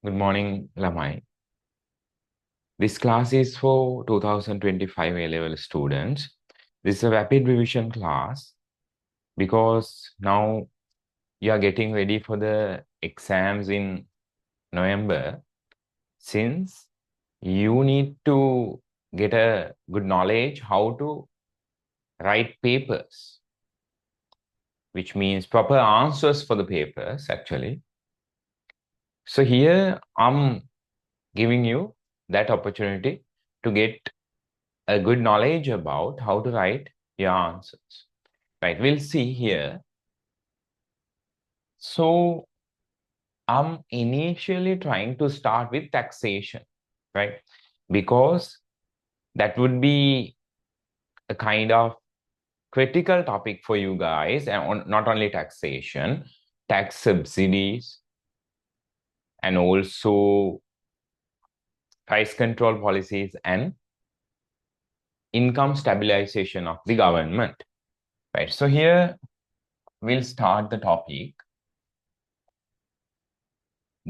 Good morning, Lamai. This class is for 2025 A-level students. This is a rapid revision class because now you are getting ready for the exams in November. Since you need to get a good knowledge how to write papers, which means proper answers for the papers actually. So here I'm giving you that opportunity to get a good knowledge about how to write your answers. Right, we'll see here. So I'm initially trying to start with taxation, right? Because that would be a kind of critical topic for you guys, and not only taxation, tax subsidies, and also price control policies and income stabilization of the government, right? So here we'll start the topic.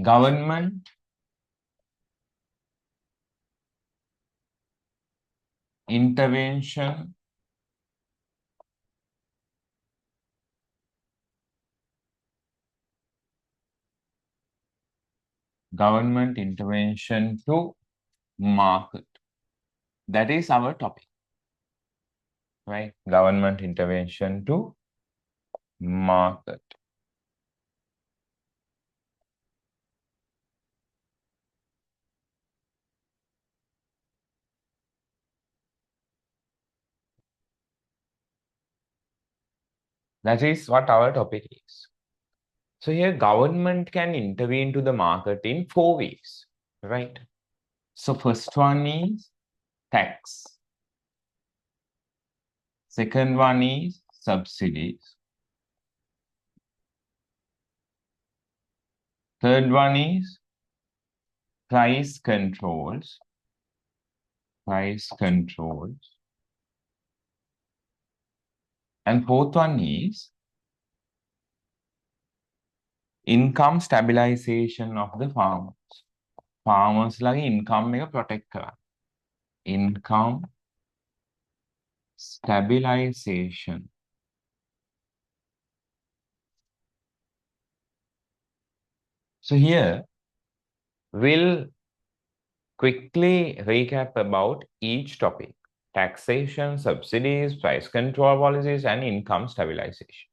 Government intervention government intervention to market. That is our topic, right? Government intervention to market. That is what our topic is. So here government can intervene to the market in 4 ways, right? So first one is tax. Second one is subsidies. Third one is price controls. Price controls. And fourth one is income stabilization of the farmers. Farmers lage income එක protect කරන්න. Income stabilization. So here we'll quickly recap about each topic: taxation, subsidies, price control policies, and income stabilization.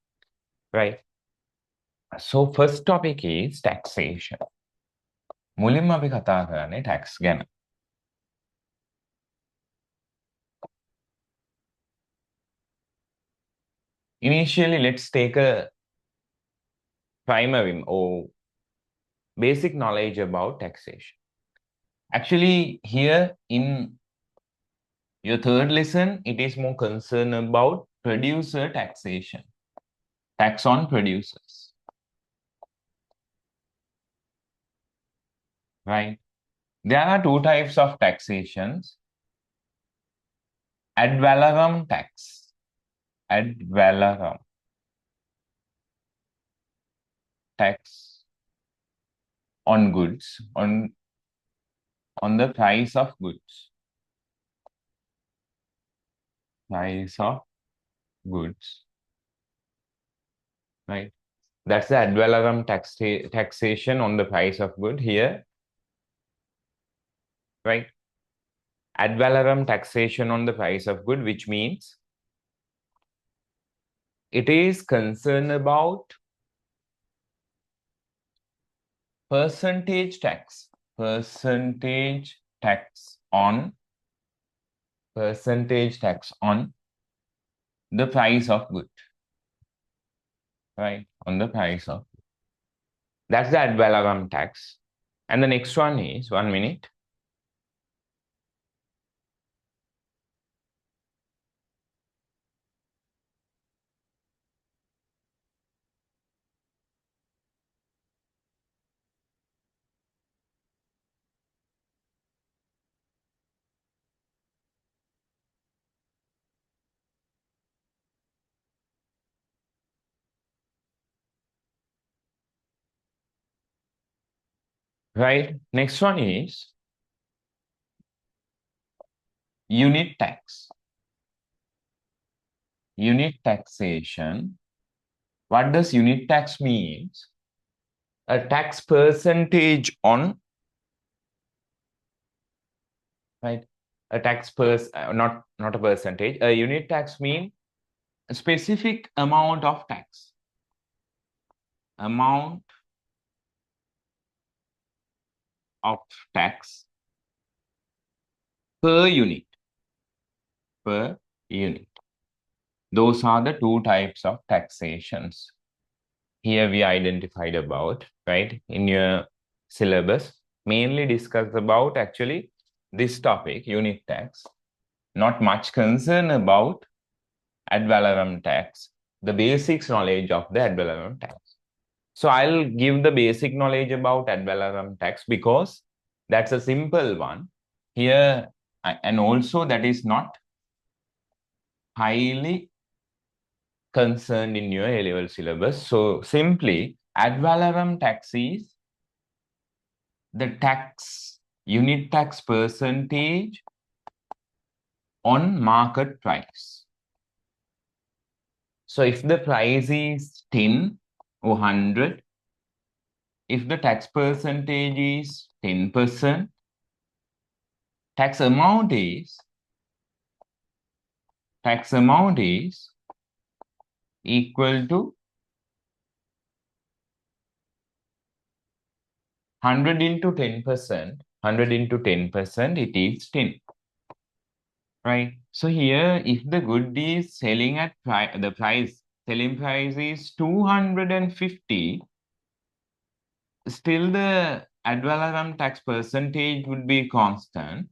Right? So first topic is taxation. මුලින්ම අපි කතා කරන්නේ tax ගැන. Initially, let's take a primary or basic knowledge about taxation. Actually, here in your third lesson, it is more concerned about producer taxation, tax on producers, right? There are two types of taxations: ad valorem tax, ad valorem tax on goods, on the price of goods, price of goods, right? That's the ad valorem taxation on the price of good here, right? Ad valorem taxation on the price of good, which means it is concerned about percentage tax on the price of good, right? On the price of good. That's the ad valorem tax. And the next one is, 1 minute. right? Next one is unit tax. Unit taxation. What does unit tax means? A tax percentage on, right? A tax not a percentage. A unit tax means a specific amount of tax. Amount of tax per unit. Per unit. Those are the two types of taxations. Here we identified about, right? In your syllabus, mainly discussed about actually this topic, unit tax. Not much concern about ad valorem tax, the basics knowledge of the ad valorem tax. So I'll give the basic knowledge about ad valorem tax because that's a simple one. Here, and also that is not highly concerned in your A-level syllabus. So simply, ad valorem tax is the tax, unit tax percentage on market price. So if the price is 10 or 100, if the tax percentage is 10%, tax amount is equal to 100 into 10%. 100 into 10%, it is 10. Right. So here, if the good is selling at selling price is 250, still the ad valorem tax percentage would be constant.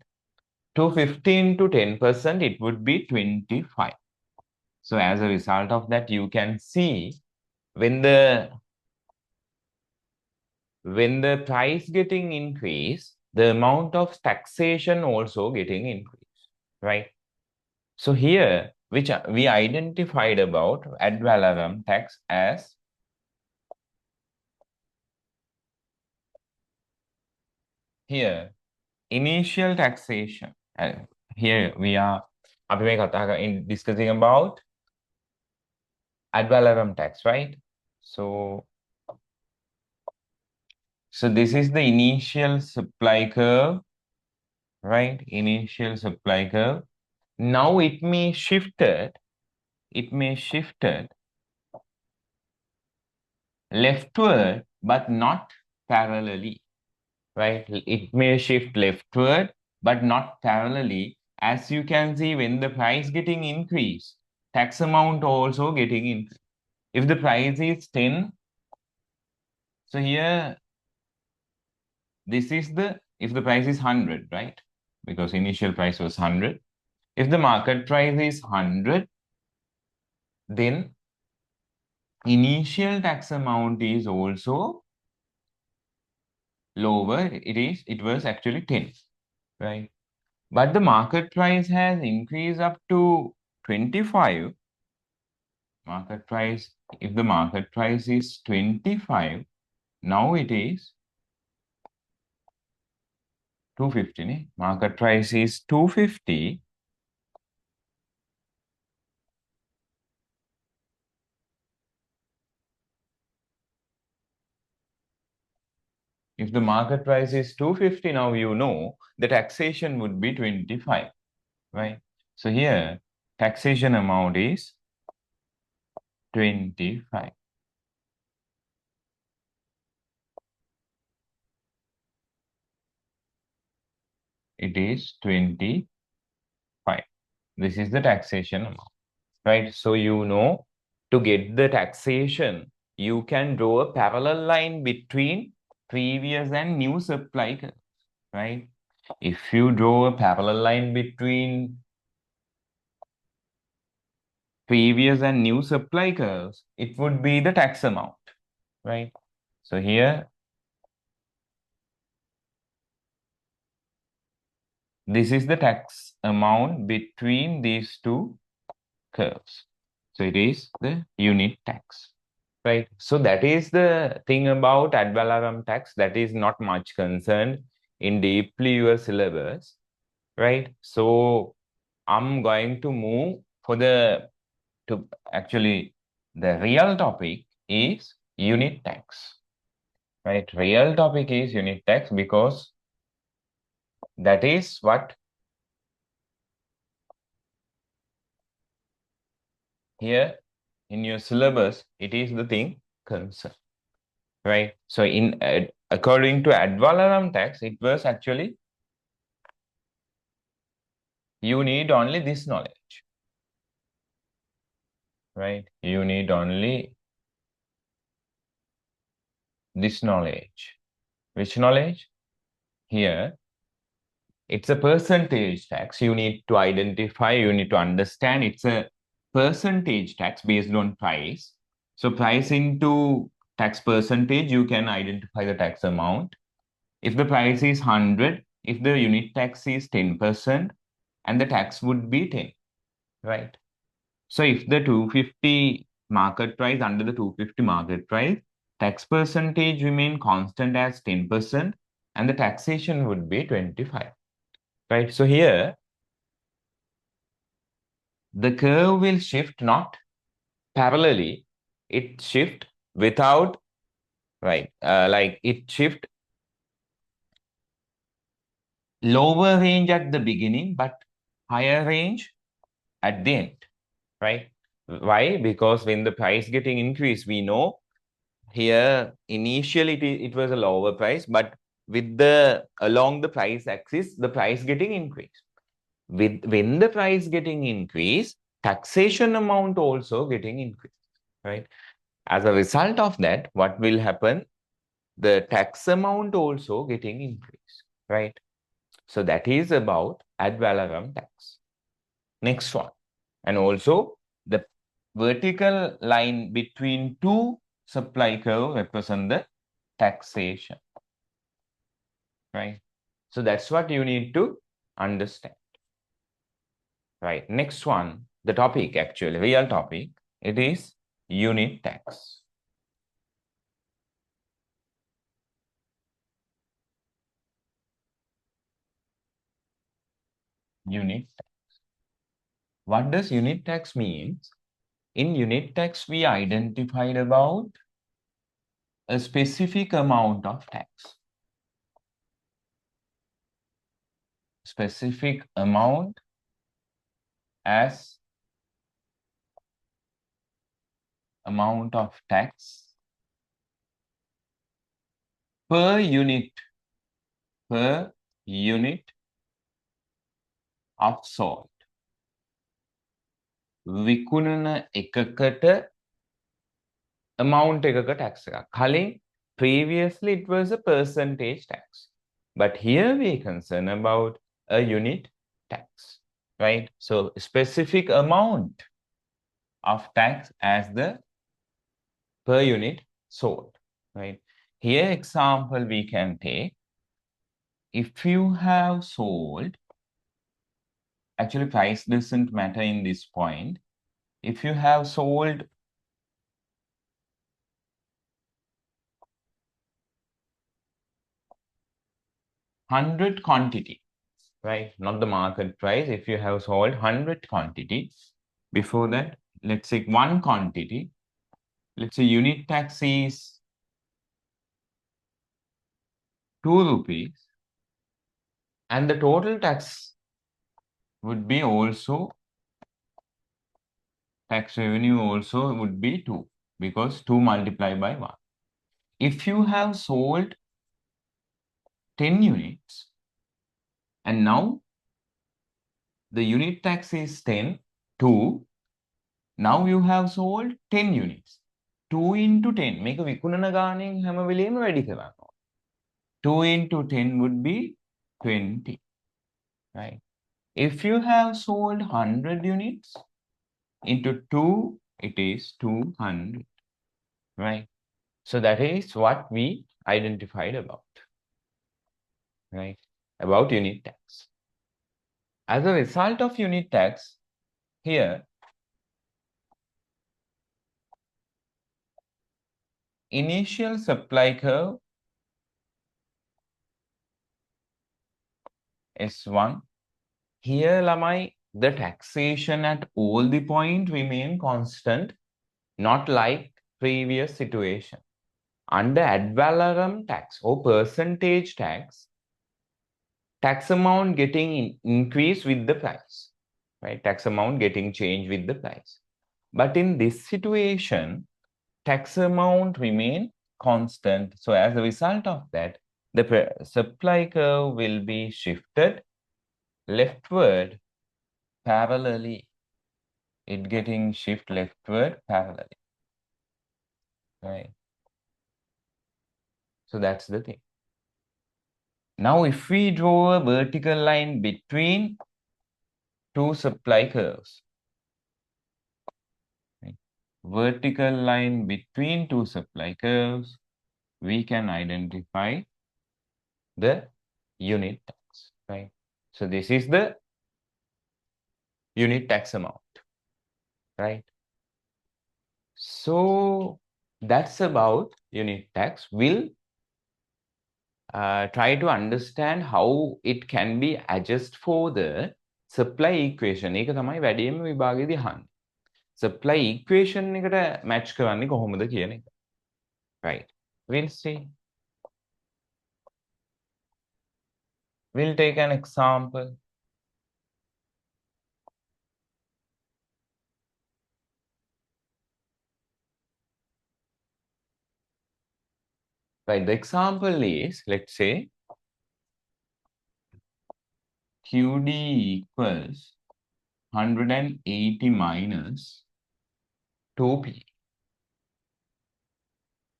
250 into 10%, it would be 25. So as a result of that, you can see when the price getting increased, the amount of taxation also getting increased, right? So here, which we identified about ad valorem tax as here initial taxation. And here we are discussing about ad valorem tax, right? So this is the initial supply curve, right? Initial supply curve. Now it may shifted leftward, but not parallelly, right? It may shift leftward, but not parallelly. As you can see, when the price getting increased, tax amount also getting increased. If the price is 10, so here, this is if the price is 100, right? Because initial price was 100. If the market price is 100, then initial tax amount is also lower. It was actually 10, right? But the market price has increased up to 25. Market price, if the market price is 25, now it is 250. Market price is 250. If the market price is 250, now you know the taxation would be 25, right? So here, taxation amount is 25. It is 25. This is the taxation amount, right? So you know, to get the taxation, you can draw a parallel line between previous and new supply curve, right? If you draw a parallel line between previous and new supply curves, it would be the tax amount, right? So here, this is the tax amount between these two curves. So it is the unit tax, right? So that is the thing about ad valorem tax that is not much concerned in deeply your syllabus, right? So I'm going to move for the to actually the real topic is unit tax, right? Real topic is unit tax because that is what here in your syllabus it is the thing concerned, right? So in according to ad valorem tax, it was actually you need only this knowledge, right? You need only this knowledge. Which knowledge? Here, it's a percentage tax. You need to identify, you need to understand it's a percentage tax based on price. So price into tax percentage, you can identify the tax amount. If the price is 100, if the unit tax is 10%, and the tax would be 10, right? So if the 250 market price under the 250 market price, tax percentage remain constant as 10% and the taxation would be 25, right? So here the curve will shift not parallelly, it shift without, right? Like it shift lower range at the beginning, but higher range at the end, right? Why? Because when the price getting increased, we know here initially it was a lower price, but with the along the price axis, the price getting increased. When the price getting increased, taxation amount also getting increased, right? As a result of that, what will happen? The tax amount also getting increased, right? So that is about ad valorem tax. Next one. And also the vertical line between two supply curve represent the taxation, right? So that's what you need to understand, right? Next one, the topic actually, real topic, it is unit tax. Unit tax. What does unit tax mean? In unit tax, we identified about a specific amount of tax. Specific amount as amount of tax per unit of salt. විකුණන එකකට amount එකක tax එකක්. කලින් previously it was a percentage tax. But here we concern about a unit tax, right? So specific amount of tax as the per unit sold, right? Here example we can take, if you have sold, actually price doesn't matter in this point. If you have sold 100 quantity, right? Not the market price. If you have sold 100 quantities, before that, let's say one quantity, let's say unit tax is 2 rupees, and the total tax would be also, tax revenue also would be 2, because 2 multiplied by 1. If you have sold 10 units, and now the unit tax is 10, 2, now you have sold 10 units. 2 into 10, මේක විකුණන ගානෙන් හැම වෙලේම වැඩි කරනවා. 2 into 10 would be 20, right? If you have sold 100 units, into 2, it is 200, right? So that is what we identified about, right? About unit tax. As a result of unit tax, here, initial supply curve S1. Here, lamai, the taxation at all the point remain constant, not like previous situation. Under ad valorem tax or percentage tax amount getting increased with the price, right? Tax amount getting changed with the price. But in this situation, tax amount remain constant. So as a result of that, the supply curve will be shifted leftward parallelly. It getting shift leftward parallelly, right? So that's the thing. Now, if we draw a vertical line between two supply curves, right? Vertical line between two supply curves, we can identify the unit tax, right? So this is the unit tax amount, right? So that's about unit tax. We'll try to understand how it can be adjusted for the supply equation. ඒක තමයි වැඩිම විභාගෙදී අහන්නේ. Supply equation එකට match කරන්නේ කොහොමද කියන එක. Right. We'll see. We'll take an example. Right. The example is, let's say, QD equals 180 minus 2P.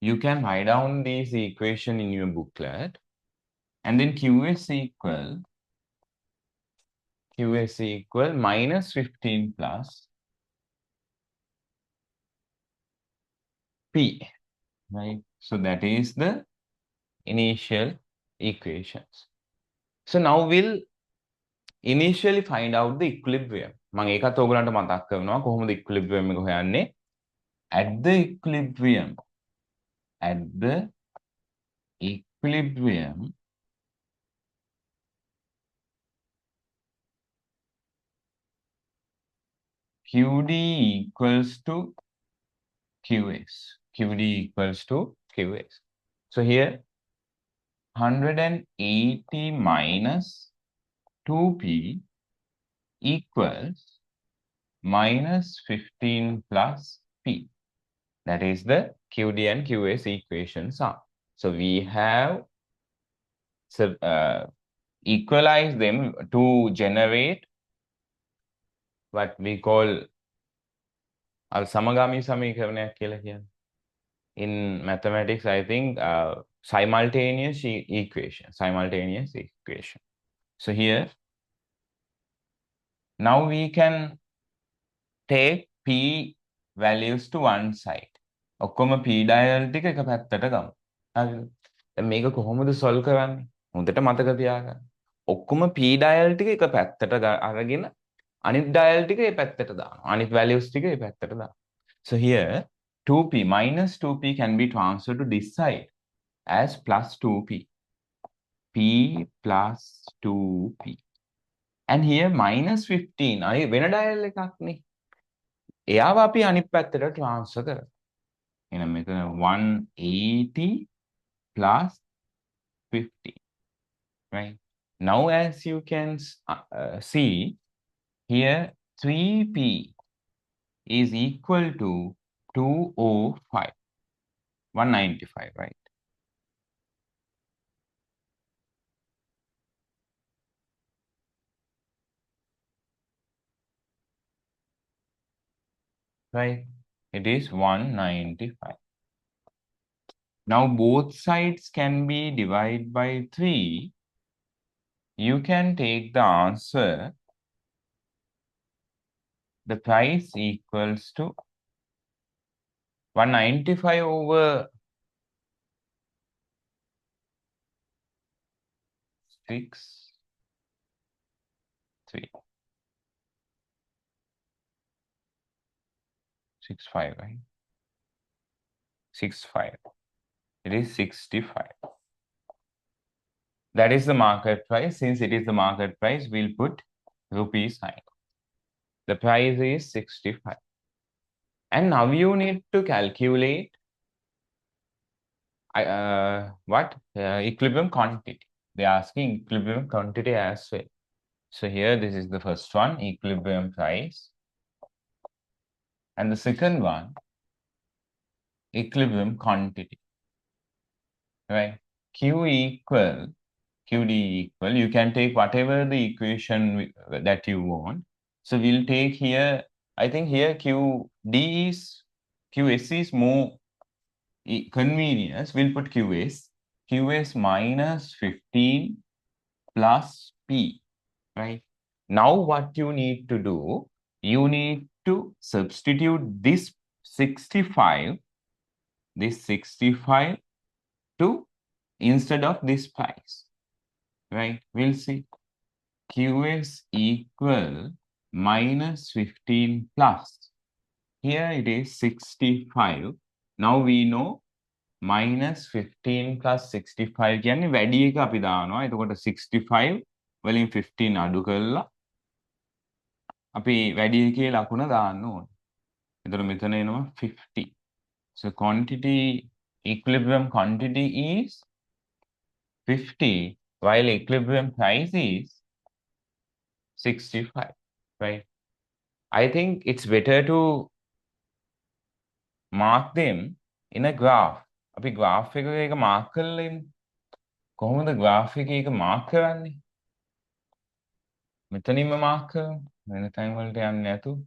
You can write down this equation in your booklet. And then QS equal minus 15 plus P, right? So that is the initial equations. So now we'll initially find out the equilibrium. මම ඒකත් ඔයගලන්ට මතක් කරනවා කොහොමද equilibrium එක හොයන්නේ. At the equilibrium, QD equals to QS. QD equals to QS. So here 180 minus 2P equals minus 15 plus P. That is the QD and QS equations are. So we have equalized them to generate what we call සමගාමී සමීකරණයක් කියලා කියන්නේ. In mathematics, I think simultaneous equation. So here, now we can take P values to one side. ඔක්කොම P dial ටික එක පැත්තට ගමු. හරිද? දැන් මේක කොහොමද solve කරන්නේ? හොඳට මතක තියාගන්න. ඔක්කොම P dial ටික එක පැත්තට අරගෙන අනිත් dial ටික ඒ පැත්තට දානවා. අනිත් values ටික ඒ පැත්තට දානවා. So here 2P minus 2P can be transferred to this side as plus 2P. P plus 2P. And here minus 15. අය වෙන dial එකක් නේ. එයාව අපි අනිත් පැත්තට transfer කරනවා. එහෙනම් මෙතන 180 plus 50. Right? Now as you can see, here 3P is equal to 205. 195, right? Right? It is 195. Now both sides can be divided by 3. You can take the answer. The price equals to 195 over 6, 3, 6, 5, right? 6, 5. It is 65. That is the market price. Since it is the market price, we'll put rupees sign. The price is 65. And now you need to calculate equilibrium quantity. They're asking equilibrium quantity as well. So here, this is the first one, equilibrium price. And the second one, equilibrium quantity, right? QD equal, you can take whatever the equation that you want. So we'll take here, I think here QS is more convenience. We'll put QS minus 15 plus P, right? Now what you need to do, you need to substitute this 65 to instead of this price, right? We'll see QS equal minus 15 plus. Here it is 65. Now we know minus 15 plus 65 කියන්නේ වැඩි එක අපි දානවා. එතකොට 65 වලින් 15 අඩු කරලා අපි වැඩි එකේ ලකුණ දාන්න ඕනේ. එතකොට මෙතන එනවා 50. So equilibrium quantity is 50 while equilibrium price is 65, right? I think it's better to mark them in a graph. අපි graph එක mark කරලා ඉමු. කොහොමද graph එක mark කරන්නේ? මෙතනින්ම mark කරමු. වෙන තැන් වලට යන්නේ නැතුව.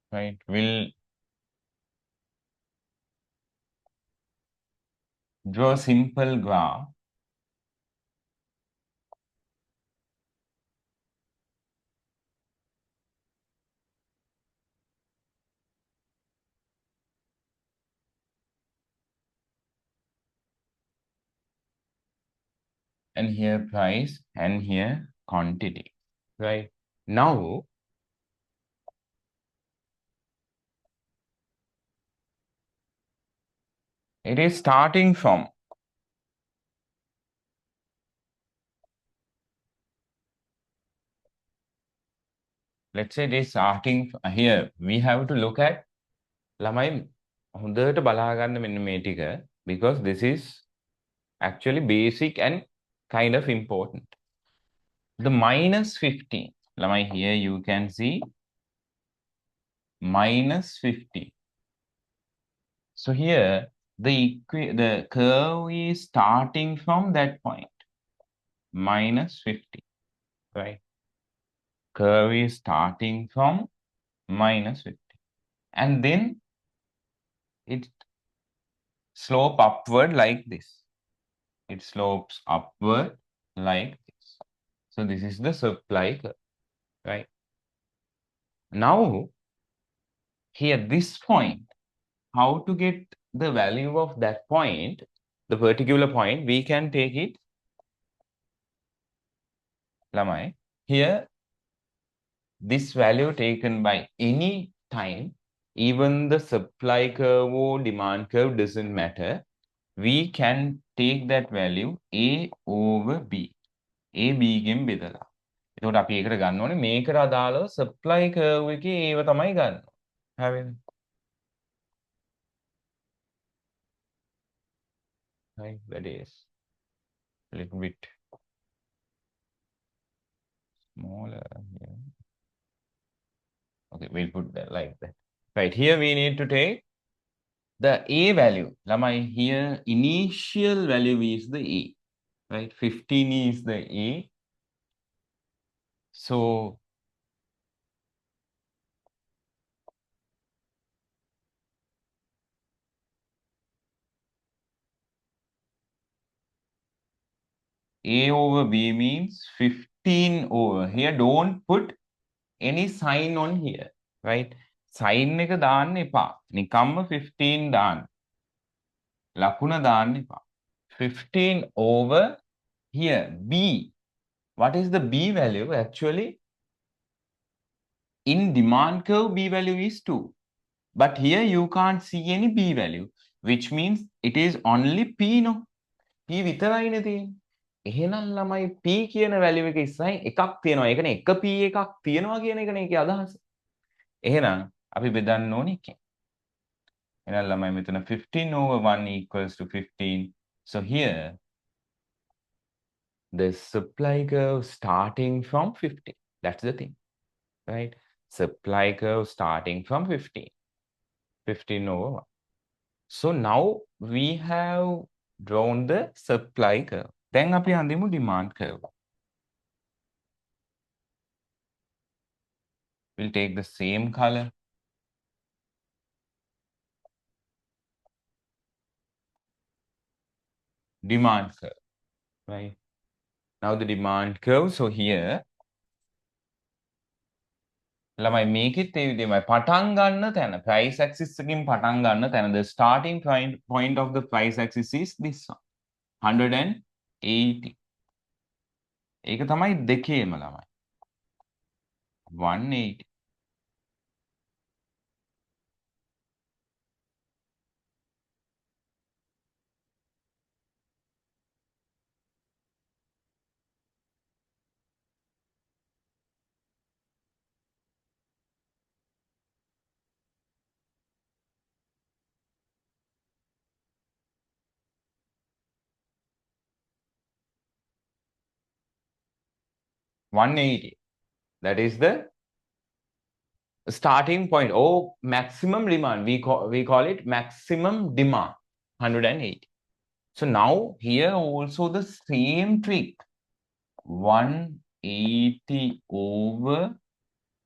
Right? We'll draw a simple graph. And here price and here quantity, right? Now it is starting from let's say it is starting here. We have to look at ළමයි හොඳට බලා ගන්න මෙන්න මේ ටික because this is actually basic and kind of important. The minus 15. ළමයි here you can see minus 15. So here the curve is starting from that point, minus 50, right? Curve is starting from minus 50. And then it slope upward like this. It slopes upward like this. So this is the supply curve, right? Now, here this point, how to get the value of that point, the particular point, we can take it, lamai, here, this value taken by any time, even the supply curve or demand curve doesn't matter. We can take that value A over B. A B ගෙන් බෙදලා. එතකොට අපි ඒකට ගන්න ඕනේ මේකට අදාළව supply curve එකේ ඒව තමයි ගන්න. හරිද? Right, that is a little bit smaller here. Okay, we'll put that like that. Right, here we need to take the A value. Lamai, here initial value is the A. Right, 15 is the A. So A over B means 15 over. Here don't put any sign on here, right? Sign එක දාන්න එපා. නිකම්ම 15 දාන්න. ලකුණ දාන්න එපා. 15 over here B. What is the B value? Actually, in demand curve, B value is 2. But here you can't see any p value, which means it is only p no. p විතරයිනේ තියෙන්නේ. එහෙනම් ළමයි p කියන value එක ඉස්සරහින් එකක් තියෙනවා. ඒ කියන්නේ එක p එකක් තියෙනවා කියන එකනේ ඒකේ අදහස. එහෙනම් අපි බෙදන්න ඕනේ එකෙන්. එහෙනම් ළමයි මෙතන 15 over 1 equals to 15. So here the supply curve starting from 15. That's the thing, right? Supply curve starting from 15. 15 over 1. So now we have drawn the supply curve. Then අපි අඳිමු demand curve. We'll take the same color. Demand curve, right? Now the demand curve. So here ළමයි මේකෙත් ඒ විදිහමයි පටන් ගන්න තැන price axis එකකින් පටන් ගන්න තැන the starting point of the price axis is this one 180. ඒක තමයි දෙකේම ළමයි 180. That is the starting point or maximum demand. We call it maximum demand 180. So now here also the same trick 180 over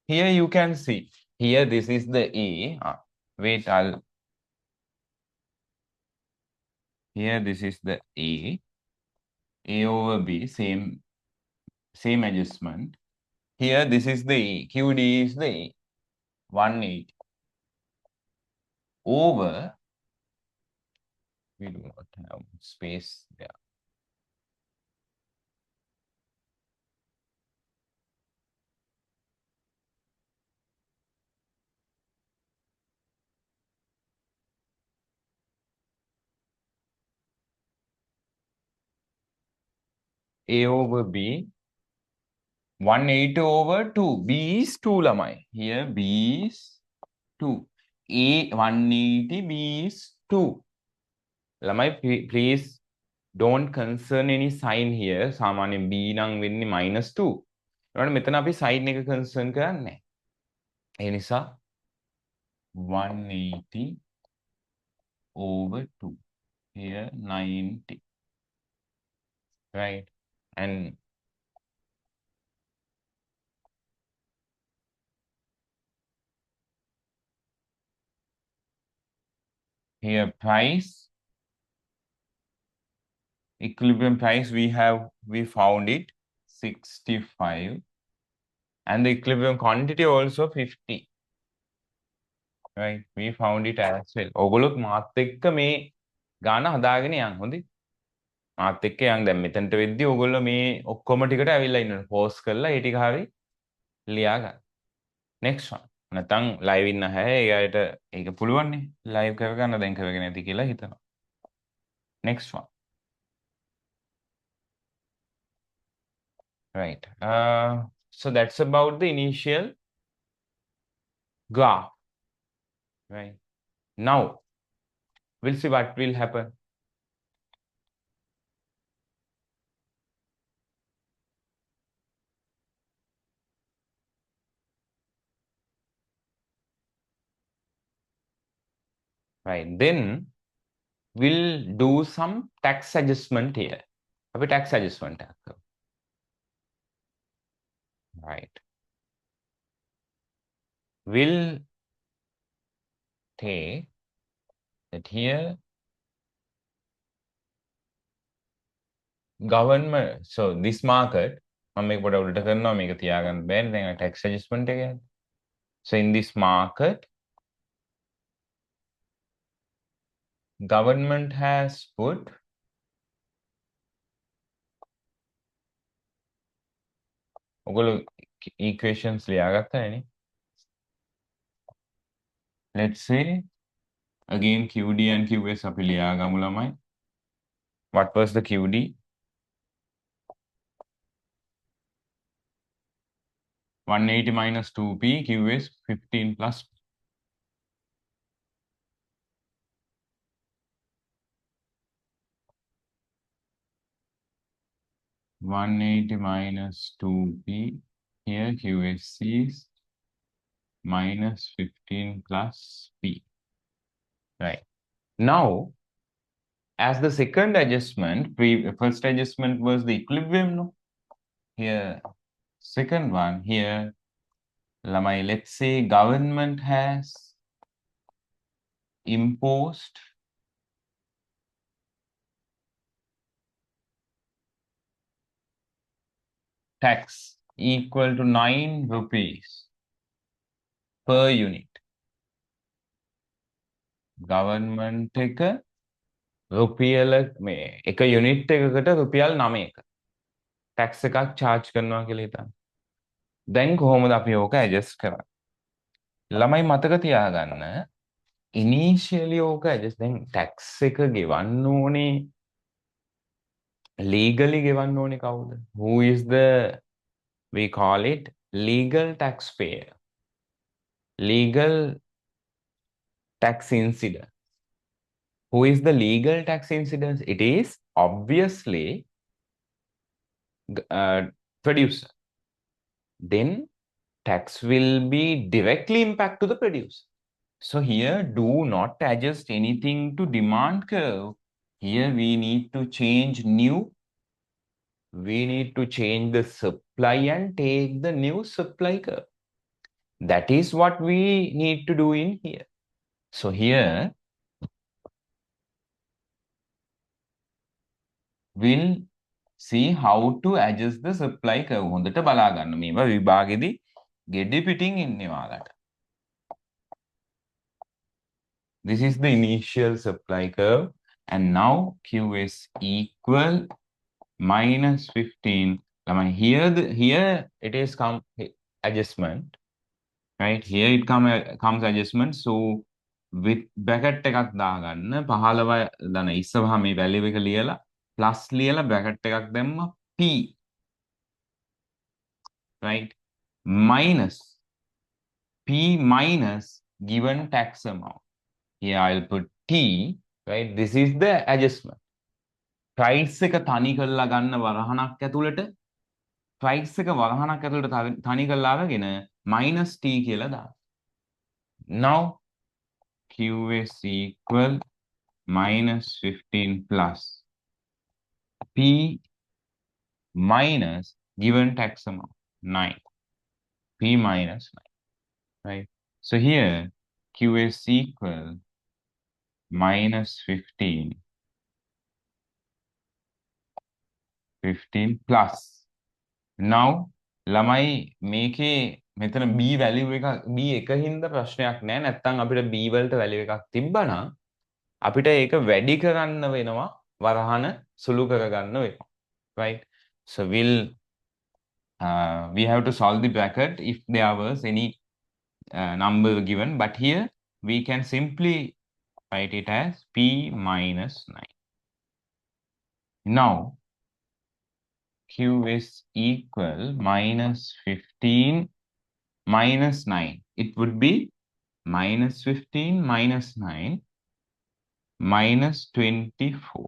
here you can see here this is the A. Wait, here this is the A over B, same adjustment. Here this is the A, QD is the A, 180 over, we do not have space there. A over B, 180 over 2. B is 2 lamai. Here B is 2. A 180, B is 2. Lamai, please don't concern any sign here. සාමාන්‍යයෙන් B නම් වෙන්නේ -2. ඒනවනේ මෙතන අපි sign එක concern කරන්නේ. ඒ නිසා 180 over 2. Here 90. Right? And here price, equilibrium price, we found it 65. And the equilibrium quantity also 50. Right? We found it as well. ඔගොල්ලොත් මාත් එක්ක මේ ගාන හදාගෙන යන්න හොඳේ. මාත් එක්ක යන් දැන් මෙතනට වෙද්දි ඔයගොල්ලෝ මේ ඔක්කොම ටිකට ඇවිල්ලා ඉන්නවා. පෝස් කරලා ඒ ටික හරි ලියා ගන්න. next one. නැත්නම් live ඉන්න අය ඒ අයට ඒක පුළුවන් නේ. live කරගන්න දැන් කරගෙන ඇති කියලා හිතනවා. next one. Right. So that's about the initial graph. Right. Now we'll see what will happen. Right. Then we'll do some tax adjustment here. අපි tax adjustment එකක් කරමු. Right. We'll take that here government. So this market මම මේක පොඩ උඩට කරනවා මේක තියාගන්න බෑනේ දැන් tax adjustment එක. So in this market government has put ඔගොල්ලෝ equations ලියාගත්තානේ. let's say again QD and QS අපි ලියා ගමු ළමයි. What was the QD? 180 minus 2p, QS 15 plus 180 minus 2p. Here QS is minus 15 plus p. Right. Now, as the second adjustment, first adjustment was the equilibrium, no? Here, second one, here, lamai, let's say government has imposed tax equal to 9 rupees per unit. Government එක රුපියල මේ එක unit එකකට රුපියල් 9ක tax එකක් charge කරනවා කියලා හිතන්න. දැන් කොහොමද අපි ඕක adjust කරන්නේ? ළමයි මතක තියාගන්න initially ඕක adjust දැන් tax එක ගෙවන්න ඕනේ legally ගෙවන්න ඕනේ කවුද? Who is the, we call it legal taxpayer. Legal tax incident. Who is the legal tax incident? It is obviously producer. Then tax will be directly impact to the producer. So here do not adjust anything to demand curve. Here we need to change we need to change the supply and take the new supply curve. That is what we need to do in here. So here we'll see how to adjust the supply curve. හොඳට බලා ගන්න මේවා විභාගෙදී ගෙඩි පිටින් ඉන්නේ ඔයාලට. This is the initial supply curve and now QS equal minus 15. Here it is come adjustment, right? Here it comes adjustment. So with bracket එකක් දාගන්න 15 දන ඉස්සවහා මේ value එක ලියලා plus ලියලා bracket එකක් දැම්ම P, right? Minus P minus given tax amount. Here I'll put T, right? This is the adjustment. Price එක තනි කරලා ගන්න වරහණක් ඇතුළට price එක වරහණක් ඇතුළට තනි කරලා අරගෙන minus T කියලා දාන්න. Now QS equal minus 15 plus P minus given tax amount 9. P minus 9, right? So here QS equal minus 15 plus. Now ළමයි මේකේ මෙතන B value එක B එකින්ද ප්‍රශ්නයක් නෑ. නැත්තම් අපිට B වලට value එකක් තිබ්බනම් අපිට ඒක වැඩි කරන්න වෙනවා වරහන සුළු කරගන්න වෙනවා, right? So we have to solve the bracket if there was any number given, but here we can simply write it as P minus 9. Now Q is equal minus 15 minus 9. It would be minus 15 minus 9 minus 24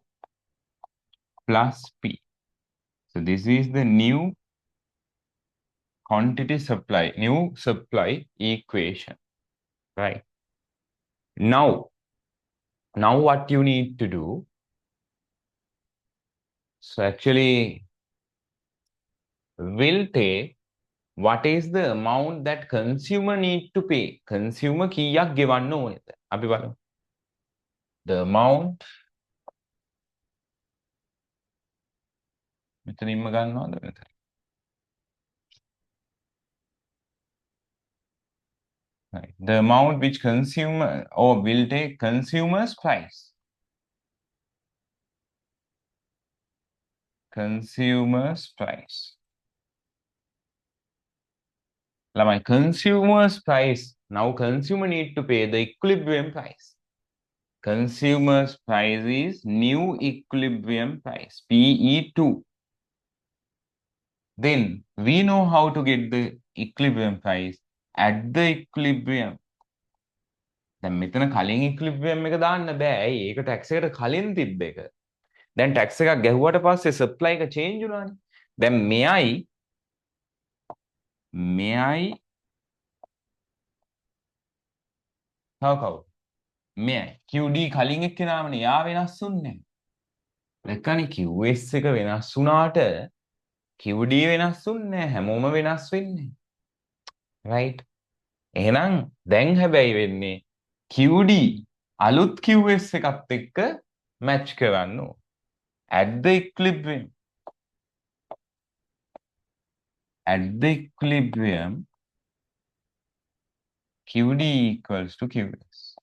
plus P. So this is the new quantity supply, new supply equation, right? Now what you need to do, so actually we'll take what is the amount that consumer need to pay. Consumer කීයක් ගෙවන්න ඕනේද? අපි බලමු. The amount මෙතනින්ම ගන්නවද මෙතන? Right. The amount which consumer or will take consumer's price. Consumer's price. My consumer's price. Now consumer need to pay the equilibrium price. Consumer's price is new equilibrium price, PE2. Then we know how to get the equilibrium price at the equilibrium. දැන් මෙතන කලින් equilibrium එක දාන්න බෑ. ඇයි? ඒක tax එකට කලින් තිබ්බ එක. දැන් tax එකක් ගැහුවට පස්සේ supply එක change වුණානේ. දැන් මෙයයි තව කවුද? මෙයයි QD කලින් එක්කෙනාමනේ. යා වෙනස් වුන්නේ නැහැ. දැක්කනේ QS එක වෙනස් වුණාට QD වෙනස් වුන්නේ නැහැ. හැමෝම වෙනස් වෙන්නේ. right? එහෙනම් දැන් හැබැයි වෙන්නේ QD අලුත් QS එකත් එක්ක match කරන්න ඕන. At the equilibrium, QD equals to QS.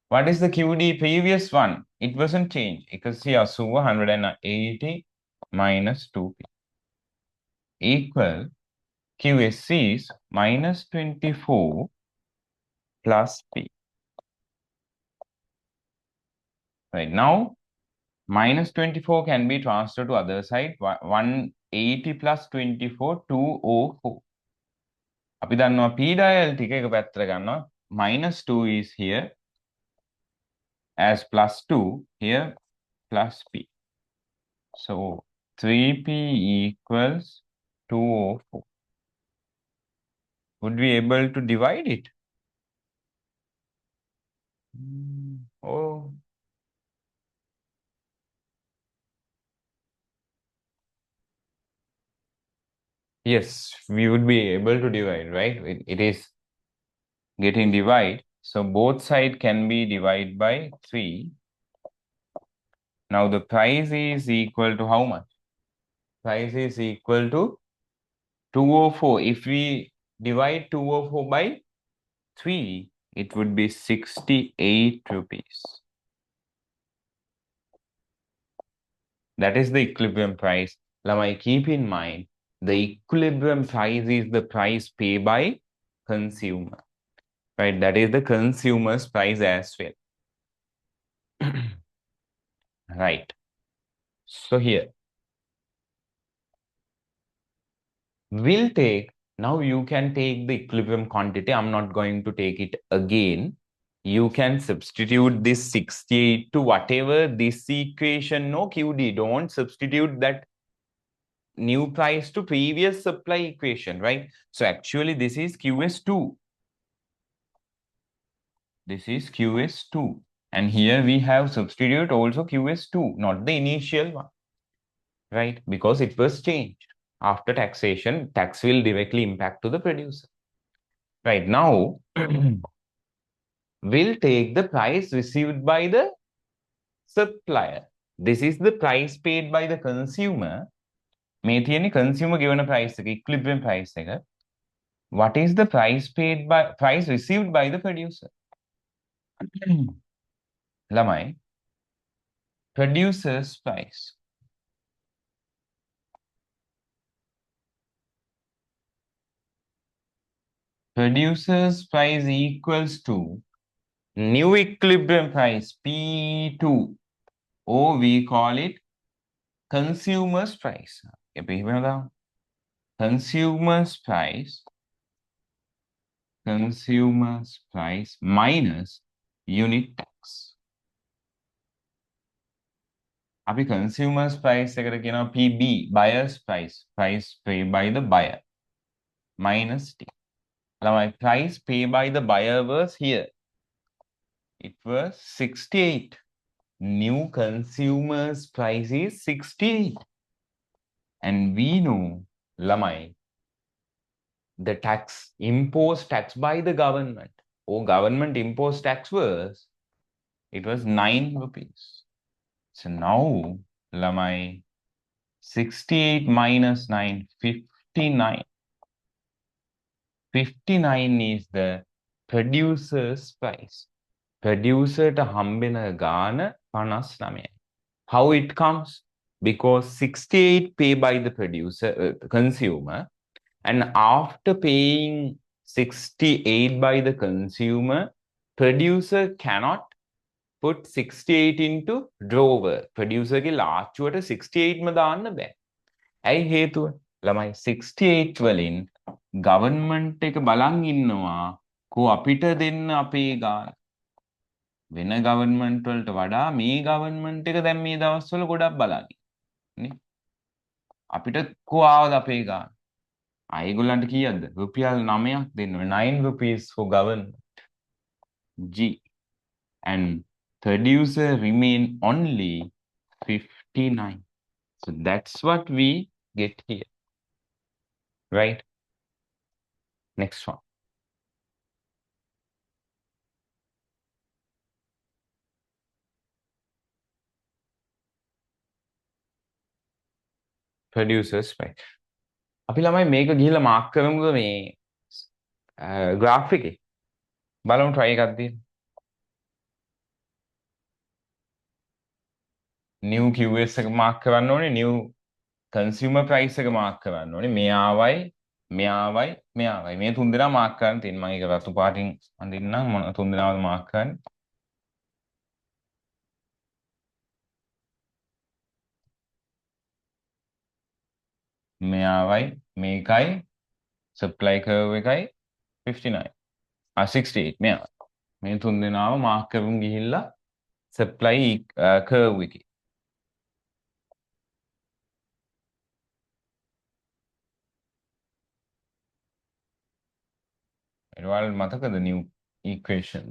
What is the QD previous one? It wasn't changed. 180 minus 2p equal QS is minus 24 plus p. Right now, minus 24 can be transferred to other side. 180 plus 24, 204. අපි දන්නවා p dial ටික එක පැත්තට ගන්නවා. Minus 2 is here as plus 2, here plus p. So 3p equals 204. Would we able to divide it? Oh. Yes, we would be able to divide, right? It is getting divide. So both sides can be divided by 3. Now the price is equal to how much? Price is equal to 204. If we divide 204 by 3, it would be 68 rupees. That is the equilibrium price. Lamai, keep in mind, the equilibrium price is the price paid by consumer. Right? That is the consumer's price as well. Right. So here, we'll take, now you can take the equilibrium quantity. I'm not going to take it again. You can substitute this 68 to whatever this equation, no QD, don't substitute that new price to previous supply equation, right? So actually this is QS2. This is QS2. And here we have substitute also QS2, not the initial one, right? Because it was changed. After taxation, tax will directly impact to the producer. Right now, we'll take the price received by the supplier. This is the price paid by the consumer. මේ තියෙන්නේ consumer given price එක, equilibrium price එක. What is the price paid by, price received by the producer? ළමයි, producer's price. Producer's price equals to new equilibrium price, P2, or we call it consumer's price. Consumer's price minus unit tax. අපි consumer's price එකට කියනවා PB, buyer's price paid by the buyer, minus T. Now my price paid by the buyer was here. It was 68. New consumer's price is 68. And we know, Lamai, the tax, imposed tax by the government, or government imposed tax was, it was 9 rupees. So now, Lamai, 68 minus 9, 59. 59 is the producer's price. Producer to හම්බෙන ගාන 59. How it comes? because 68 pay by the producer, consumer, and after paying 68 by the consumer, producer cannot put 68 into drawer. Producer ගේ ලාච්චුවට 68ම දාන්න බෑ. ඇයි හේතුව? ළමයි 68 වලින් government එක බලන් ඉන්නවා කෝ අපිට දෙන්න අපේ ගාන. වෙන ගවර්න්මන්ට් වලට වඩා මේ ගවර්න්මන්ට් එක දැන් මේ දවස්වල ගොඩක් බලන්නේ. නේ? අපිට කෝ ආවද අපේ ගාන? අයගොල්ලන්ට කීයක්ද? රුපියල් 9ක් දෙන්න ඕනේ. 9 rupees for government. G. And producer remain only 59. So that's what we get here. Right? Next one. Producers, right? අපි ළමයි මේක ගිහිල්ලා මාක් කරමුද මේ graph එකේ? බලමු try එකක් දෙන්න. new QS එක මාක් කරන්න ඕනේ, new consumer price එක මාක් කරන්න ඕනේ. මෙයාවයි මේ තුන් දෙනා මාක් කරන්න තියෙනවා. මම ඒක රතු පාටින් අඳින්නම්. මොන තුන් දෙනාවද මාක් කරන්නේ? මෙයාවයි මේකයි supply curve එකයි 59. 68 මෙයා. මේ තුන් දෙනාව මාක් කරමු ගිහිල්ලා supply curve එකේ. ඒවල් මතකද new equation?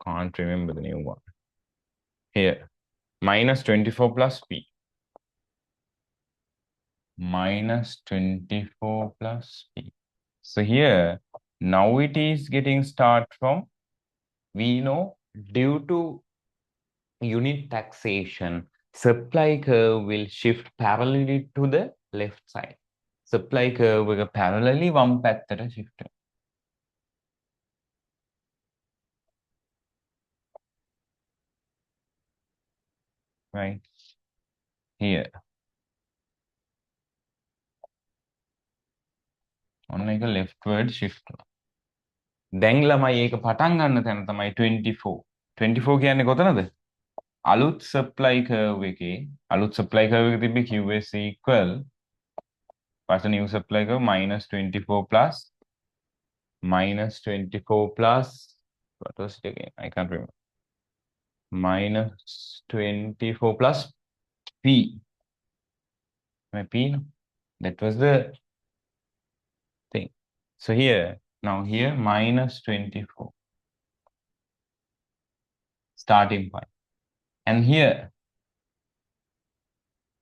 Can't remember the new one. Here, minus 24 plus p. Minus 24 plus p. So here, now it is getting start from, we know, due to unit taxation, supply curve will shift parallelly to the left side. Supply curve එක parallelly වම් පැත්තට shift වෙනවා. Right here. ඔන්න එක leftward shift වෙනවා. දැන් ළමයි ඒක පටන් ගන්න තැන තමයි 24. 24 කියන්නේ කොතනද? අලුත් supply curve එකේ අලුත් supply curve එක තිබ්බේ QS equal what's the new supply curve? Minus 24 plus what was it again? I can't remember. Minus 24 plus p. My p, that was the thing. So here, now here minus 24 starting point, and here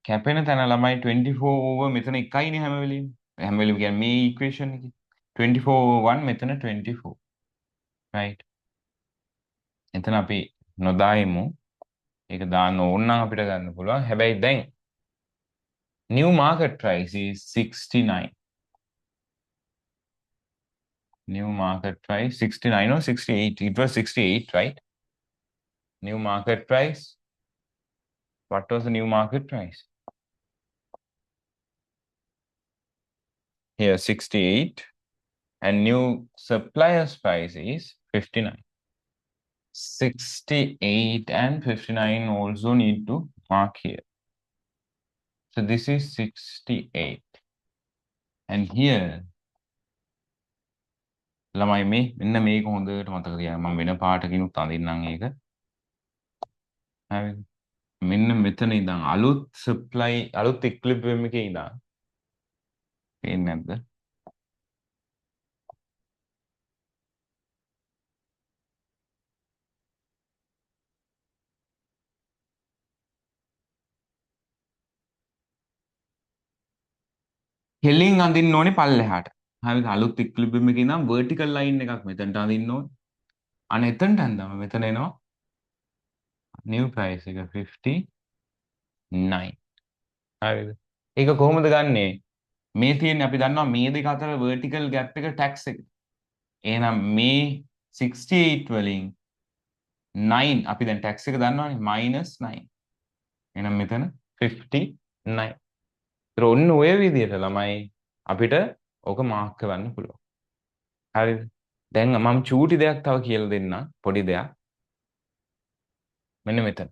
කැපෙන තැන ළමයි 24 over මෙතන එකයිනේ හැම වෙලෙම. හැම වෙලෙම කියන්නේ මේ equation එකේ 24 over 1 මෙතන 24. right? එතන අපි නොදායිමු. ඒක දාන්න ඕන නම් අපිට ගන්න පුළුවන්. හැබැයි දැන් new market price is 69. New market price 69 or 68? It was 68, right? New market price. What was the new market price? Here 68, and new supplier's price is 59. 68 and 59 also need to mark here. So this is 68. And here, ළමයි මෙන්න මේක හොඳට මතක තියාගන්න. මම වෙන පාටකිනුත් අඳින්නම් ඒක. හරිද? මෙන්න මෙතන ඉඳන් අලුත් supply අලුත් equilibrium එකේ ඉඳන් පේන්නේ නැද්ද? හෙලින් අඳින්න ඕනේ පල්ලෙහාට. හරිද? අලුත් equilibrium එකේ ඉඳන් vertical line එකක් මෙතනට අඳින්න ඕනේ. අනේ එතනට අඳිනම මෙතන එනවා new price එක 59. හරිද? ඒක කොහොමද ගන්නෙ? මේ තියෙන්නේ අපි දන්නවා මේ දෙක අතර vertical gap එක tax එක. එහෙනම් මේ 68 වලින් 9 අපි දැන් tax එක දන්නවනේ -9. එහෙනම් මෙතන 59. ඒතර ඔන්න ඔය විදිහට ළමයි අපිට ඕක මාක් කරන්න පුළුවන්. හරිද? දැන් මම චූටි දෙයක් තව කියලා දෙන්නම්. පොඩි දෙයක්. මෙන්න මෙතන.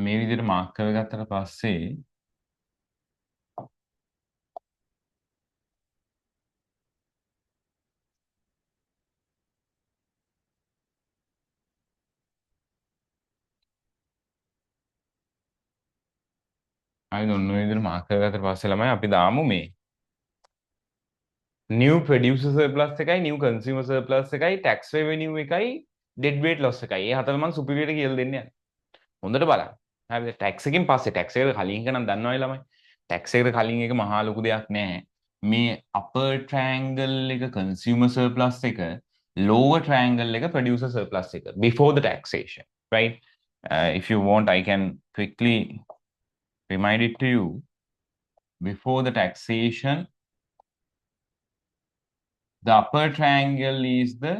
මේ විදිහට මාක් කරගත්තට පස්සේ හරිද? ඔන්න ඔය විදිහට මාක් කරගත්තට පස්සේ ළමයි අපි දාමු මේ new producer surplus එකයි new consumer surplus එකයි tax revenue එකයි dead weight loss එකයි. මේ හතර මම superior කියලා දෙන්න යනවා. හොඳට බලන්න. හරිද? tax එකකින් පස්සේ tax එකට කලින් එක නම් දන්නවයි ළමයි. tax එකට කලින් එක මහා ලොකු දෙයක් නෑ. මේ upper triangle එක consumer surplus එක lower triangle එක producer surplus එක before the taxation, right? If you want I can quickly remind it to you. Before the taxation, the upper triangle is the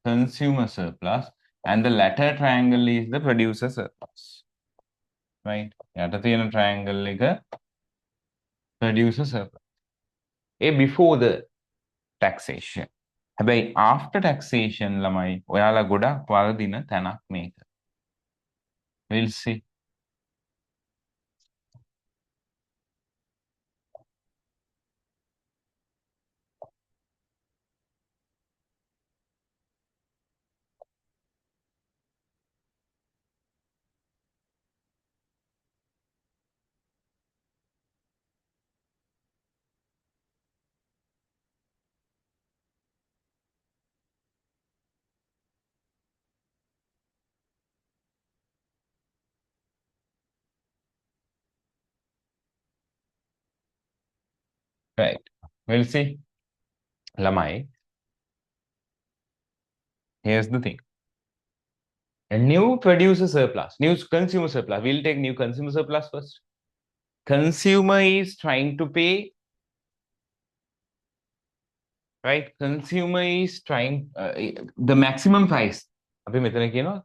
consumer surplus and the latter triangle is the producer surplus, right? යට තියෙන triangle එක producer surplus. before the taxation. හැබැයි after taxation ළමයි ඔයාලා ගොඩක් වරදින තැනක් මේක. We'll see. Right. We'll see. ළමයි, here's the thing. A new producer surplus, new consumer surplus. We'll take new consumer surplus first. Consumer is trying to pay, right? Consumer is trying the maximum price. අපි මෙතන කියනවා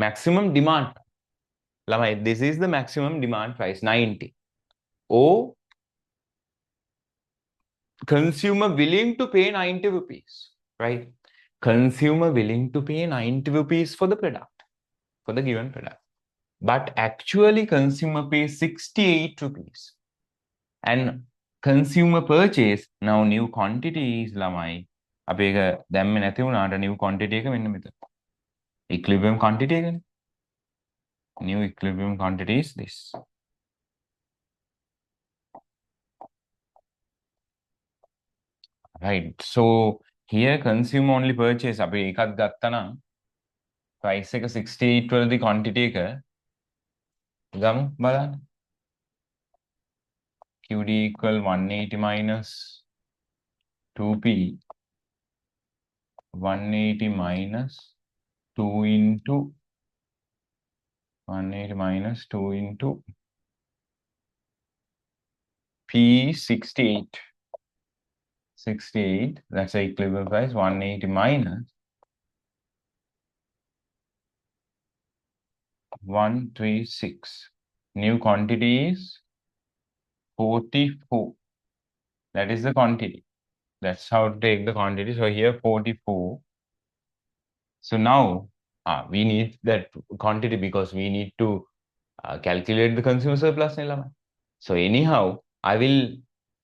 maximum demand. ළමයි, this is the maximum demand price 90. Or consumer willing to pay 90 rupees, right? Consumer willing to pay 90 rupees for the product, for the given product. But actually consumer pays 68 rupees. And consumer purchase now new quantity is ළමයි. අපි ඒක දැම්මේ නැති වුණාට new quantity එක මෙන්න මෙතන. Equilibrium quantity එකනේ. New equilibrium quantity is this. Right. So here consumer only purchase අපි එකක් ගත්තා නම් price එක 68 වලදී quantity එක ගමු බලන්න. QD equal 180 minus 2P 180 minus 2 into 180 minus 2 into P68. 68, that's the equilibrium price. 180 minus 136. New quantity is 44. That is the quantity. That's how to take the quantity. So here 44. So now we need that quantity because we need to calculate the consumer surplus. So anyhow, I will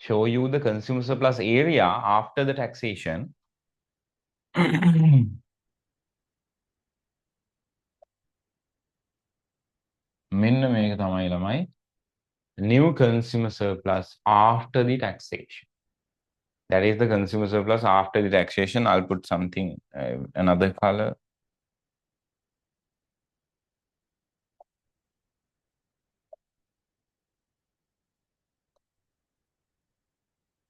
show you the consumer surplus area after the taxation. මෙන්න මේක තමයි ළමයි new consumer surplus after the taxation. That is the consumer surplus after the taxation. I'll put something another color.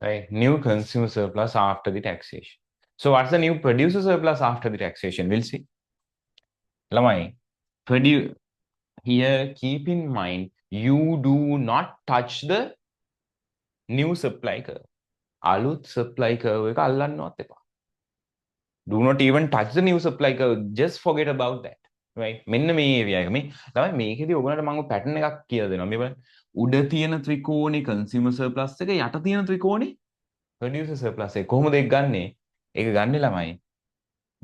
Right, new consumer surplus after the taxation. So what's the new producer surplus after the taxation? We'll see. ළමයි, here keep in mind, you do not touch the new supply curve. අලුත් supply curve එක අල්ලන්නවත් එපා. Do not even touch the new supply curve. Just forget about that. Right? මෙන්න මේ area එක. මේ තමයි මේකෙදි ඔයගොල්ලන්ට මම pattern එකක් කියලා දෙනවා. මේ බලන්න. උඩ තියෙන ත්‍රිකෝණේ consumer surplus එක, යට තියෙන ත්‍රිකෝණේ producer surplus එක. කොහොමද ඒක ගන්නෙ? ඒක ගන්නෙ ළමයි.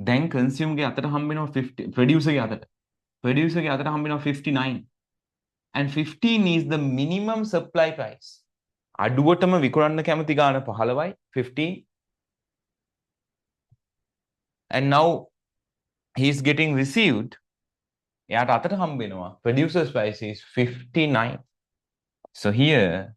දැන් consumer ගේ අතට හම්බ වෙනවා 50, producer ගේ අතට. producer ගේ අතට හම්බ වෙනවා 59. And 15 is the minimum supply price. අඩුවටම විකුණන්න කැමති ගාන 15යි 15. And now he's getting received. එයාට අතට හම්බ වෙනවා producer's price is 59. So here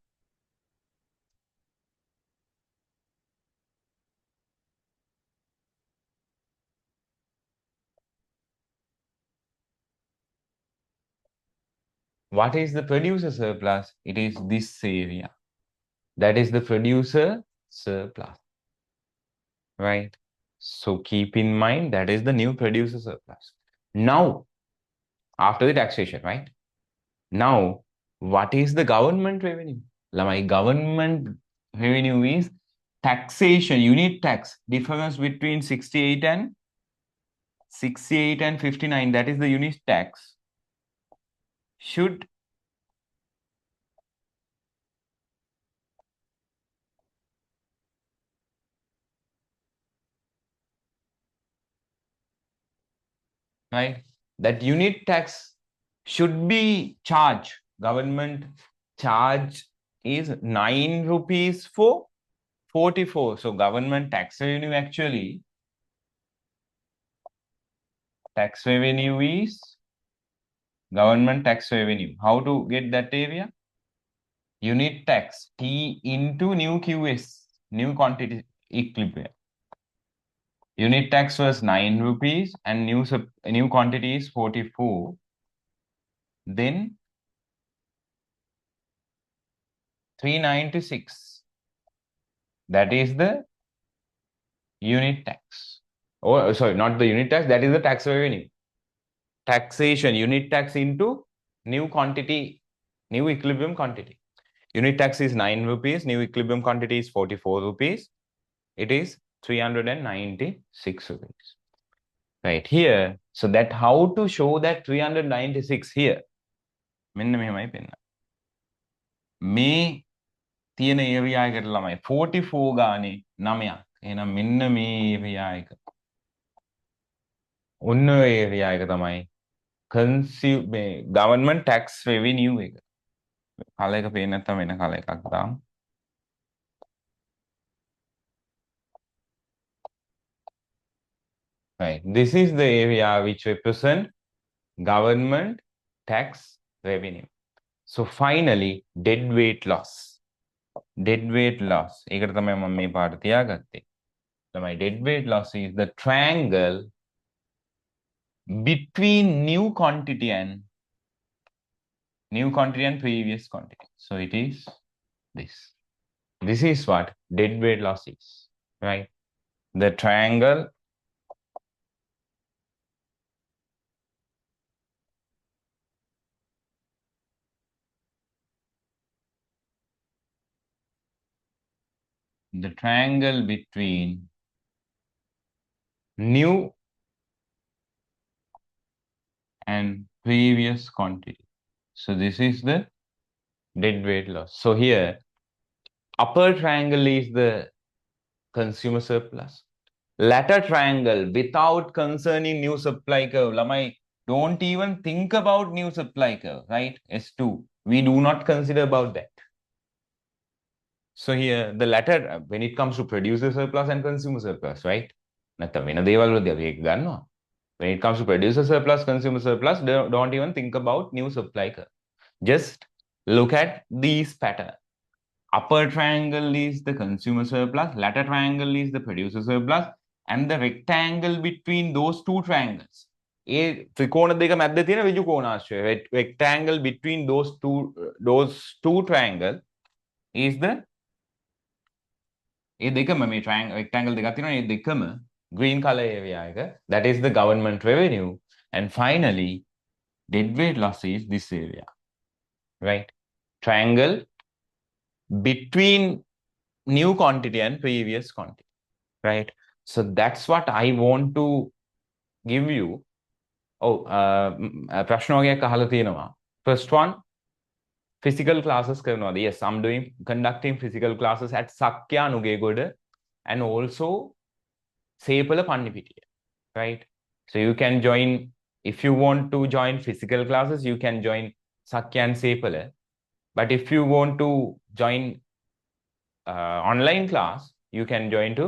what is the producer surplus? It is this area. That is the producer surplus. Right? So keep in mind that is the new producer surplus. Now, after the taxation, right? Now, what is the government revenue? My government revenue is taxation, unit tax, difference between 68 and 59, that is the unit tax, should right? That unit tax should be charged. Government charge is 9 rupees for 44. So government tax revenue actually, tax revenue is government tax revenue. How to get that area? Unit tax T into new QS, new quantity equilibrium. Unit tax was 9 rupees and new quantity is 44. Then 396. That is the unit tax. Oh, sorry, not the unit tax. That is the tax revenue. Taxation, unit tax into new quantity, new equilibrium quantity. Unit tax is 9 rupees. New equilibrium quantity is 44 rupees. It is 396 rupees. Right here. So that how to show that 396 here. මෙන්න මෙහෙමයි පෙන්නන්නේ. මේ තියෙන area එකට ළමයි 44 ගානේ 9ක්. එහෙනම් මෙන්න මේ ඒරියා එක. ඔන්න ඔය ඒරියා එක තමයි government tax revenue එක. කල එක පේන්නේ නැත්නම් වෙන කල එකක් දාමු. Right. This is the area which represent government tax revenue. So finally, dead weight loss. Dead weight loss. ඒකට තමයි මම මේ පාඩ තියාගත්තේ. My dead weight loss is the triangle between new quantity and previous quantity. So it is this. This is what dead weight loss is, right? The triangle between new and previous quantity. So this is the dead weight loss. So here, upper triangle is the consumer surplus. Latter triangle without concerning new supply curve. Lamai, don't even think about new supply curve, right? S2. We do not consider about that. So here, the latter, when it comes to producer surplus and consumer surplus, right? When it comes to producer surplus, consumer surplus, don't even think about new supply curve. Just look at these patterns. Upper triangle is the consumer surplus, latter triangle is the producer surplus, and the rectangle between those two triangles. Rectangle between those two triangles is the rectangle green color area, that is the government revenue. And finally, Deadweight loss is this area, right? Triangle between new quantity and previous quantity, right? So that's what I want to give you. Oh, ප්‍රශ්න වගේක් අහලා තියෙනවා. First one, physical classes කරනවාද? Yes, I'm conducting physical classes at Sakya Nugegoda and also Sepala Pannipitiya, right? So you can join, if you want to join physical classes, you can join Sakya and Sepala. But if you want to join online class, you can join to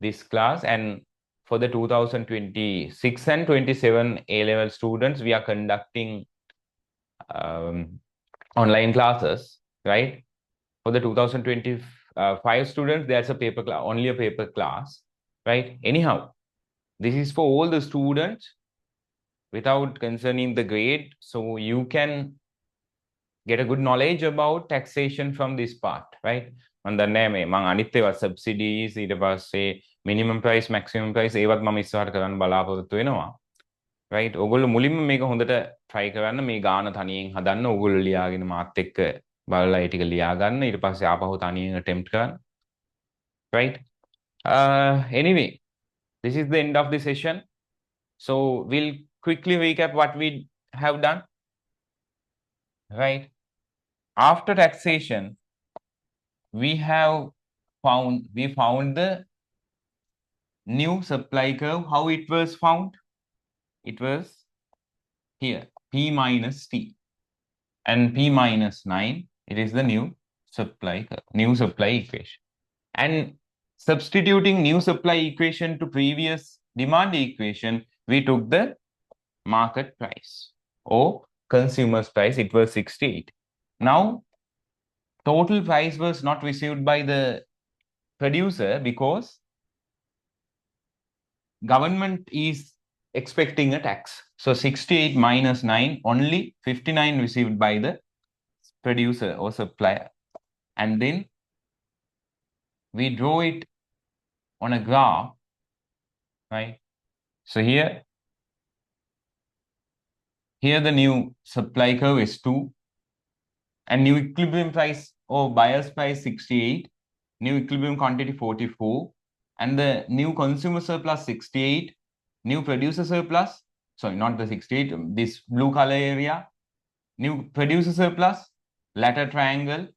this class. And for the 2026 and 27 A-level students, we are conducting online classes, right? For the 2025 students, there's a paper class, only a paper class, right? Anyhow, this is for all the students without concerning the grade. So you can get a good knowledge about taxation from this part, right? මම දන්නේ මේ මම අනිත් ඒවා subsidies ඊට පස්සේ minimum price maximum price ඒවත් මම ඉස්සරහට කරන්න බලාපොරොත්තු වෙනවා, right? ඕගොල්ලෝ මුලින්ම මේක හොඳට try කරන්න, මේ ගාන තනියෙන් හදන්න, ඕගොල්ලෝ ලියාගෙන මාත් එක්ක බලලා ඒ ටික ලියා ගන්න, ඊට පස්සේ ආපහු තනියෙන් attempt කරන්න, right? Anyway, this is the end of the session. So we'll quickly recap what we have done, right? After taxation, we found the new supply curve. How it was found? It was here, P minus T, and P minus 9. It is the new supply curve, new supply equation. And substituting new supply equation to previous demand equation, we took the market price or consumer's price. It was 68. Now, total price was not received by the producer because government is expecting a tax. So 68 minus 9, only 59 received by the producer or supplier. And then we draw it on a graph, right? So here the new supply curve is 2, and new equilibrium price or buyer's price 68, new equilibrium quantity 44, and the new consumer surplus 68, new producer surplus, sorry, not the 68, this blue color area, new producer surplus, latter triangle,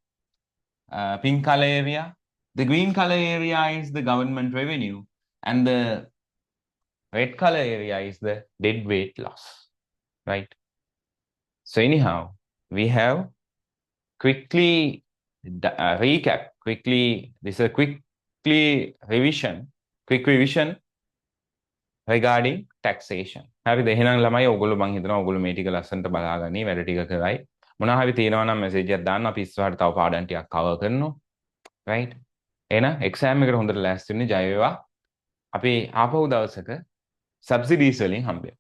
pink color area. The green color area is the government revenue, and the red color area is the deadweight loss, right? So anyhow, we have quickly recap, this is a quick revision regarding taxation. හරිද? එහෙනම් ළමයි ඔයගොල්ලෝ මං හිතනවා ඔයගොල්ලෝ මේ ටික ලස්සනට බලාගනි, වැඩ ටික කරයි. මොනවා හරි තියෙනවා නම් මැසේජ් එකක් දාන්න, අපි ඉස්සරහට තව පාඩම් ටිකක් කවර් කරනවා, right? එහෙනම් එක්සෑම් එකට හොඳට ලෑස්ති වෙන්න, ජය වේවා. අපි ආපහු දවසක සබ්සිඩීස් වලින් හම්බෙමු.